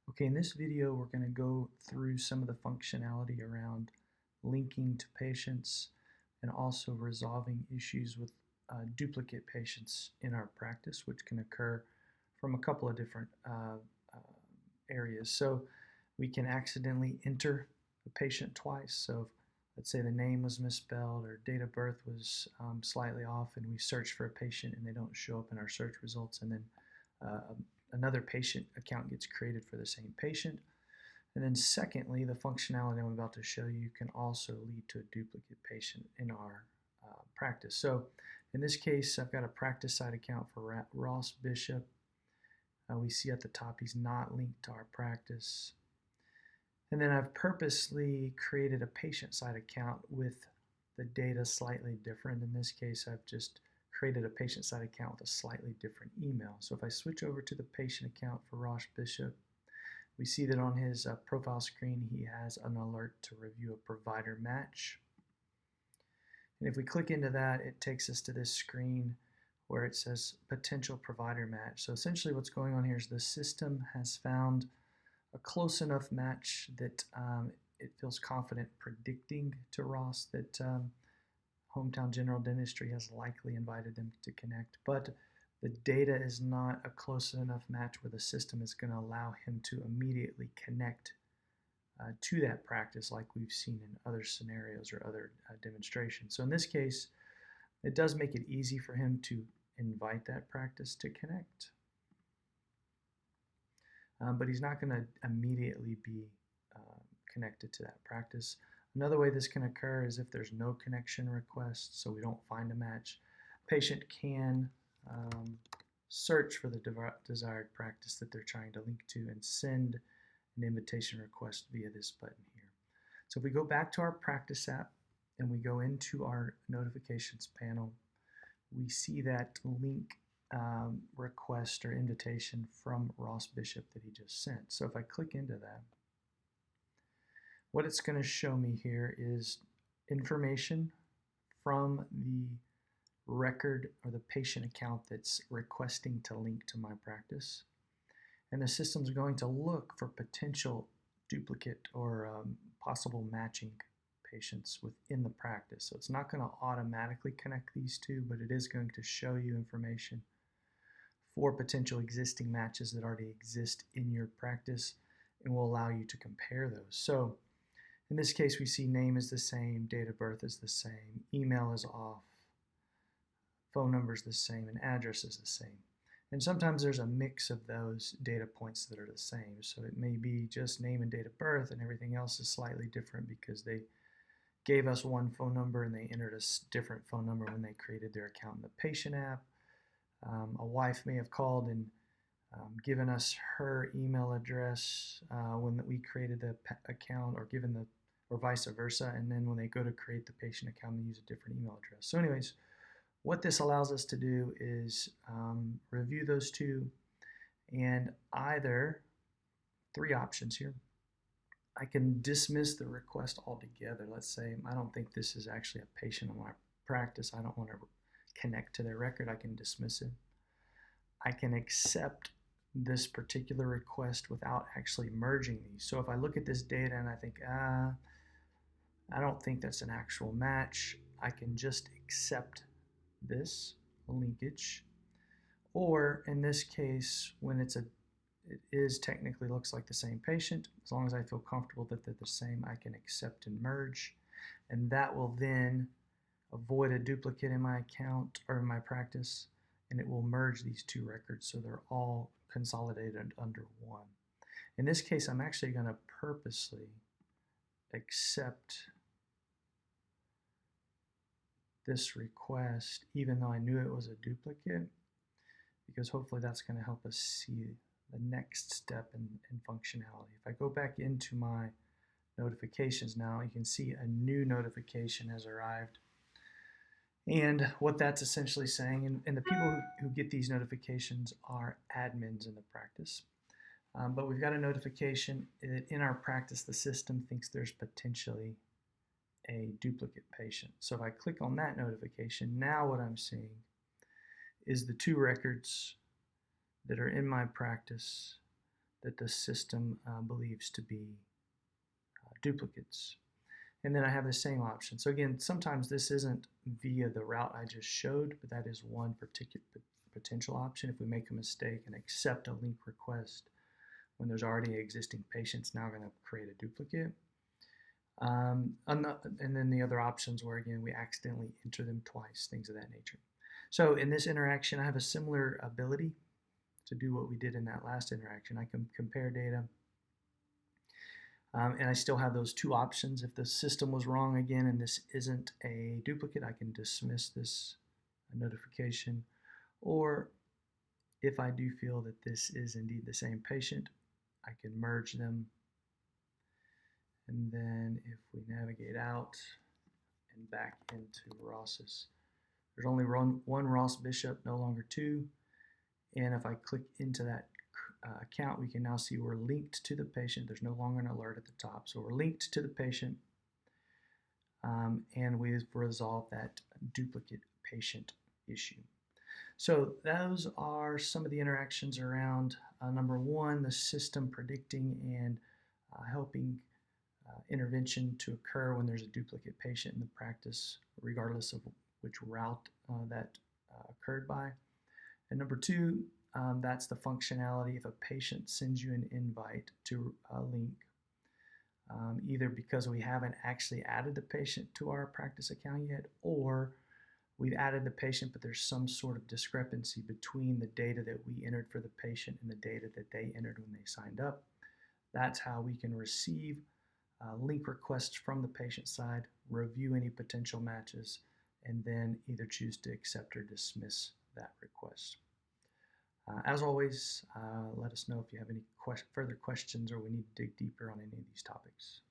Okay, in this video, we're going to go through some of the functionality around linking to patients and also resolving issues with duplicate patients in our practice, which can occur from a couple of different areas. So we can accidentally enter a patient twice. So let's say the name was misspelled or date of birth was slightly off, and we search for a patient and they don't show up in our search results, and then uh, another patient account gets created for the same patient. And then secondly, the functionality I'm about to show you can also lead to a duplicate patient in our practice. So in this case, I've got a practice site account for Ross Bishop. We see at the top he's not linked to our practice. And then I've purposely created a patient site account with the data slightly different. In this case, I've just created a patient site account with a slightly different email. So if I switch over to the patient account for Ross Bishop, we see that on his profile screen he has an alert to review a provider match. And if we click into that, it takes us to this screen where it says potential provider match. So essentially what's going on here is the system has found a close enough match that it feels confident predicting to Ross that Hometown General Dentistry has likely invited them to connect, but the data is not a close enough match where the system is going to allow him to immediately connect to that practice like we've seen in other scenarios or other demonstrations. So in this case, it does make it easy for him to invite that practice to connect, but he's not going to immediately be connected to that practice. Another way this can occur is if there's no connection request, so we don't find a match, patient can search for the desired practice that they're trying to link to and send an invitation request via this button here. So if we go back to our practice app and we go into our notifications panel, we see that link request or invitation from Ross Bishop that he just sent. So if I click into that, what it's going to show me here is information from the record or the patient account that's requesting to link to my practice. And the system's going to look for potential duplicate or possible matching patients within the practice. So it's not going to automatically connect these two, but it is going to show you information for potential existing matches that already exist in your practice and will allow you to compare those. So in this case, we see name is the same, date of birth is the same, email is off, phone number is the same, and address is the same. And sometimes there's a mix of those data points that are the same. So it may be just name and date of birth and everything else is slightly different because they gave us one phone number and they entered a different phone number when they created their account in the patient app. A wife may have called and given us her email address when we created the account, or vice versa, and then when they go to create the patient account, they use a different email address. So anyways, what this allows us to do is review those two, and either three options here. I can dismiss the request altogether. Let's say I don't think this is actually a patient in my practice. I don't want to connect to their record. I can dismiss it. I can accept this particular request without actually merging these. So if I look at this data and I think, I don't think that's an actual match, I can just accept this linkage. Or in this case, when it is technically looks like the same patient, as long as I feel comfortable that they're the same, I can accept and merge. And that will then avoid a duplicate in my account or in my practice, and it will merge these two records so they're all consolidated under one. In this case, I'm actually going to purposely accept this request even though I knew it was a duplicate, because hopefully that's going to help us see the next step in functionality. If I go back into my notifications now, you can see a new notification has arrived. And what that's essentially saying, and the people who get these notifications are admins in the practice. But we've got a notification that in our practice, the system thinks there's potentially a duplicate patient. So if I click on that notification, now what I'm seeing is the two records that are in my practice that the system believes to be duplicates. And then I have the same option. So again, sometimes this isn't via the route I just showed, but that is one particular potential option. If we make a mistake and accept a link request when there's already an existing patient, it's now going to create a duplicate. And then the other options where, again, we accidentally enter them twice, things of that nature. So in this interaction, I have a similar ability to do what we did in that last interaction. I can compare data. And I still have those two options. If the system was wrong again and this isn't a duplicate, I can dismiss this notification. Or if I do feel that this is indeed the same patient, I can merge them. And then if we navigate out and back into Ross's, there's only one Ross Bishop, no longer two. And if I click into that account, we can now see we're linked to the patient. There's no longer an alert at the top. So we're linked to the patient, and we've resolved that duplicate patient issue. So those are some of the interactions around number one, the system predicting and helping intervention to occur when there's a duplicate patient in the practice, regardless of which route that occurred by. And number two, that's the functionality if a patient sends you an invite to a link, either because we haven't actually added the patient to our practice account yet, or we've added the patient, but there's some sort of discrepancy between the data that we entered for the patient and the data that they entered when they signed up. That's how we can receive link requests from the patient side, review any potential matches, and then either choose to accept or dismiss that request. As always, let us know if you have any further questions or we need to dig deeper on any of these topics.